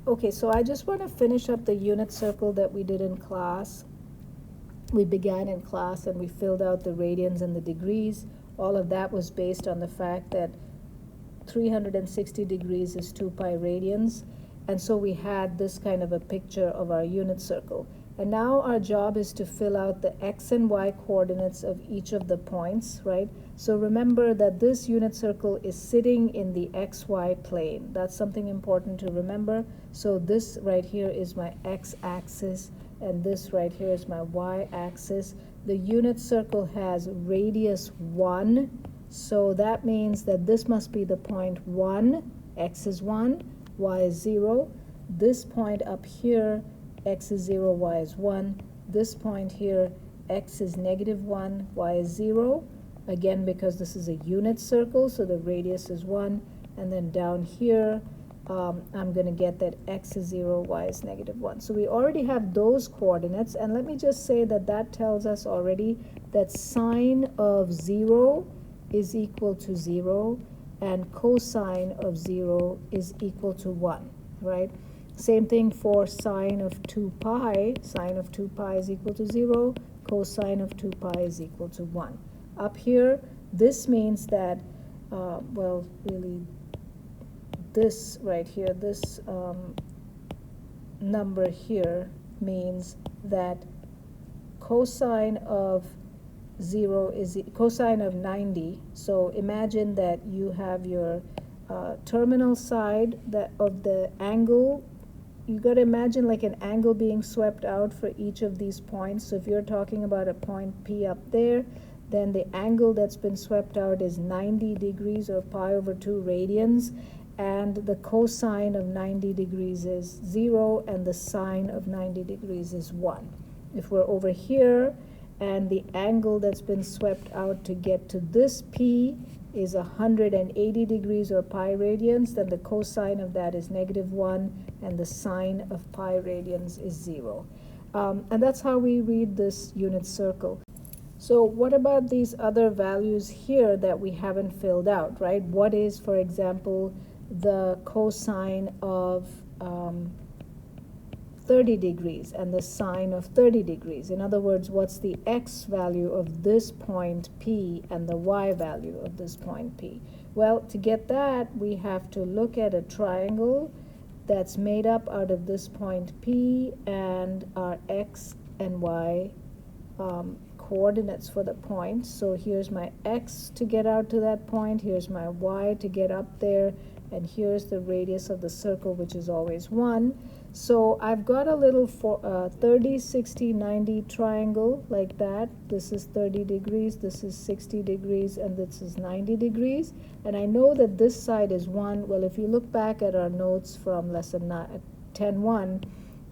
Okay, so I just want to finish up the unit circle that we did in class. We began in class and we filled out the radians and the degrees. All of that was based on the fact that 360 degrees is 2 pi radians. And so we had this kind of a picture of our unit circle. And now our job is to fill out the x and y coordinates of each of the points, right? So remember that this unit circle is sitting in the xy plane. That's something important to remember. So this right here is my x-axis, and this right here is my y-axis. The unit circle has radius 1, so that means that this must be the point 1, x is 1, y is 0. This point up here, x is 0, y is 1. This point here, x is negative 1, y is 0. Again, because this is a unit circle, so the radius is 1. And then down here, I'm going to get that x is 0, y is negative 1. So we already have those coordinates. And let me just say that that tells us already that sine of 0 is equal to 0, and cosine of 0 is equal to 1, right? Same thing for sine of 2 pi. Sine of 2 pi is equal to 0. Cosine of 2 pi is equal to 1. Up here, this means that, well, really, this right here, this number here means that cosine of 0 is cosine of 90. So imagine that you have your terminal side that of the angle. You got to imagine like an angle being swept out for each of these points. So if you're talking about a point P up there, then the angle that's been swept out is 90 degrees, or pi over 2 radians, and the cosine of 90 degrees is 0, and the sine of 90 degrees is 1. If we're over here, and the angle that's been swept out to get to this P is 180 degrees, or pi radians, then the cosine of that is negative 1, and the sine of pi radians is 0. And that's how we read this unit circle. So what about these other values here that we haven't filled out, right? What is, for example, the cosine of 30 degrees and the sine of 30 degrees? In other words, what's the x value of this point P and the y value of this point P? Well, to get that, we have to look at a triangle that's made up out of this point P and our x and y coordinates for the points. So here's my x to get out to that point, here's my y to get up there, and here's the radius of the circle, which is always 1. So I've got a little 30, 60, 90 triangle like that. This is 30 degrees, this is 60 degrees, and this is 90 degrees. And I know that this side is 1. Well, if you look back at our notes from lesson 10.1,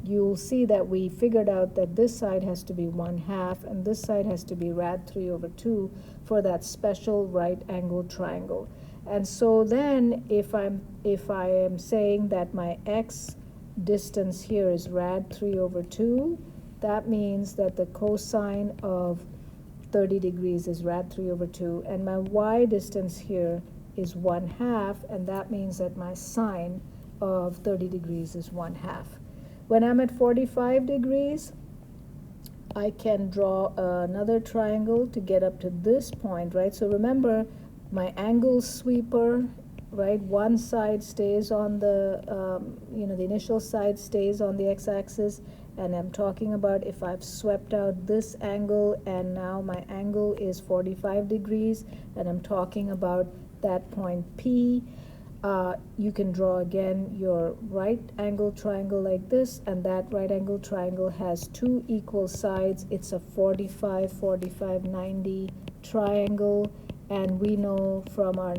you'll see that we figured out that this side has to be 1/2 and this side has to be rad 3 over 2 for that special right angle triangle. And so then if I am saying that my x distance here is rad 3 over 2, that means that the cosine of 30 degrees is rad 3 over 2, and my y distance here is 1/2, and that means that my sine of 30 degrees is 1/2. When I'm at 45 degrees, I can draw another triangle to get up to this point, right? So remember, my angle sweeper, right? One side stays on the, the initial side stays on the x-axis, and I'm talking about if I've swept out this angle and now my angle is 45 degrees, and I'm talking about that point P. You can draw again your right angle triangle like this, and that right angle triangle has two equal sides. It's a 45, 45, 90 triangle, and we know from our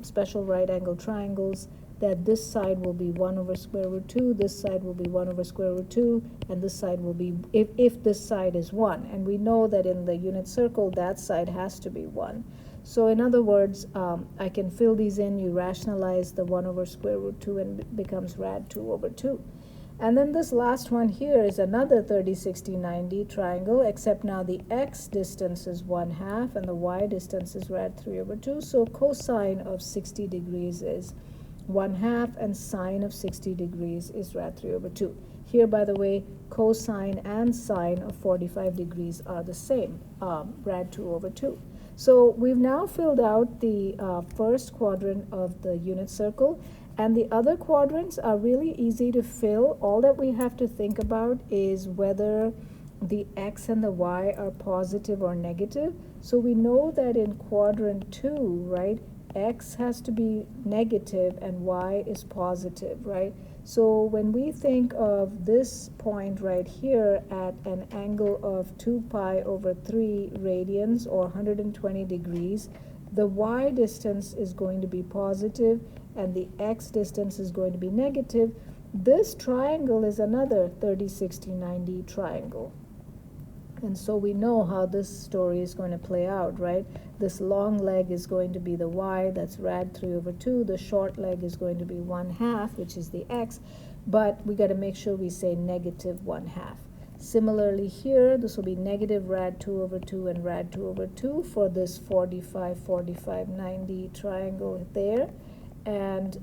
special right angle triangles that this side will be 1 over square root 2, this side will be 1 over square root 2, and this side will be, if this side is 1. And we know that in the unit circle, that side has to be 1. So in other words, I can fill these in. You rationalize the 1 over square root 2 and it becomes rad 2 over 2. And then this last one here is another 30, 60, 90 triangle, except now the x distance is 1/2 and the y distance is rad 3 over 2. So cosine of 60 degrees is 1/2, and sine of 60 degrees is rad 3 over 2. Here, by the way, cosine and sine of 45 degrees are the same, rad 2 over 2. So we've now filled out the first quadrant of the unit circle, and the other quadrants are really easy to fill. All that we have to think about is whether the x and the y are positive or negative. So we know that in quadrant 2, right, x has to be negative and y is positive, right? So when we think of this point right here at an angle of 2 pi over 3 radians or 120 degrees, the y distance is going to be positive and the x distance is going to be negative. This triangle is another 30, 60, 90 triangle. And so we know how this story is going to play out, right? This long leg is going to be the y, that's rad 3 over 2. The short leg is going to be 1/2, which is the x. But we got to make sure we say negative 1/2. Similarly here, this will be negative rad 2 over 2 and rad 2 over 2 for this 45, 45, 90 triangle there. And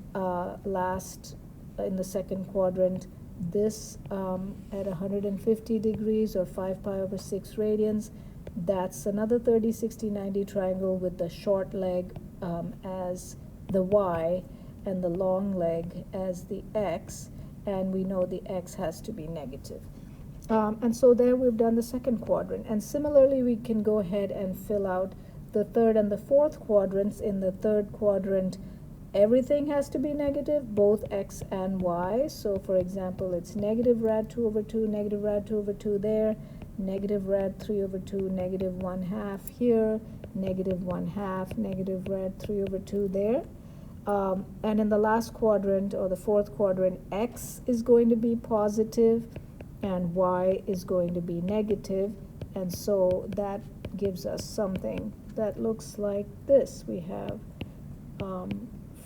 last, in the second quadrant, this at 150 degrees or 5 pi over 6 radians, that's another 30, 60, 90 triangle with the short leg as the y and the long leg as the x, and we know the x has to be negative. And so there we've done the second quadrant. And similarly, we can go ahead and fill out the third and the fourth quadrants. In the third quadrant, everything has to be negative, both x and y. So for example, it's negative rad 2 over 2, negative rad 2 over 2 there, negative rad 3 over 2, negative 1/2 here, negative 1/2, negative rad 3 over 2 there. And in the last quadrant, or the fourth quadrant, x is going to be positive and y is going to be negative. And so that gives us something that looks like this. We have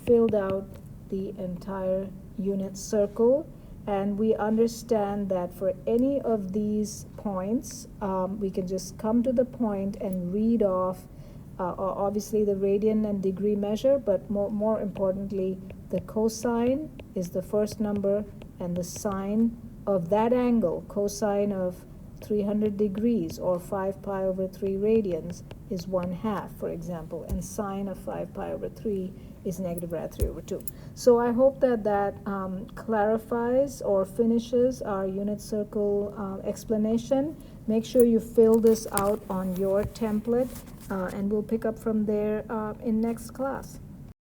filled out the entire unit circle, and we understand that for any of these points, we can just come to the point and read off obviously the radian and degree measure, but more importantly, the cosine is the first number, and the sine of that angle, cosine of 300 degrees or 5 pi over 3 radians is 1/2, for example, and sine of 5 pi over 3 is negative rad 3 over 2. So I hope that that clarifies or finishes our unit circle explanation. Make sure you fill this out on your template, and we'll pick up from there in next class.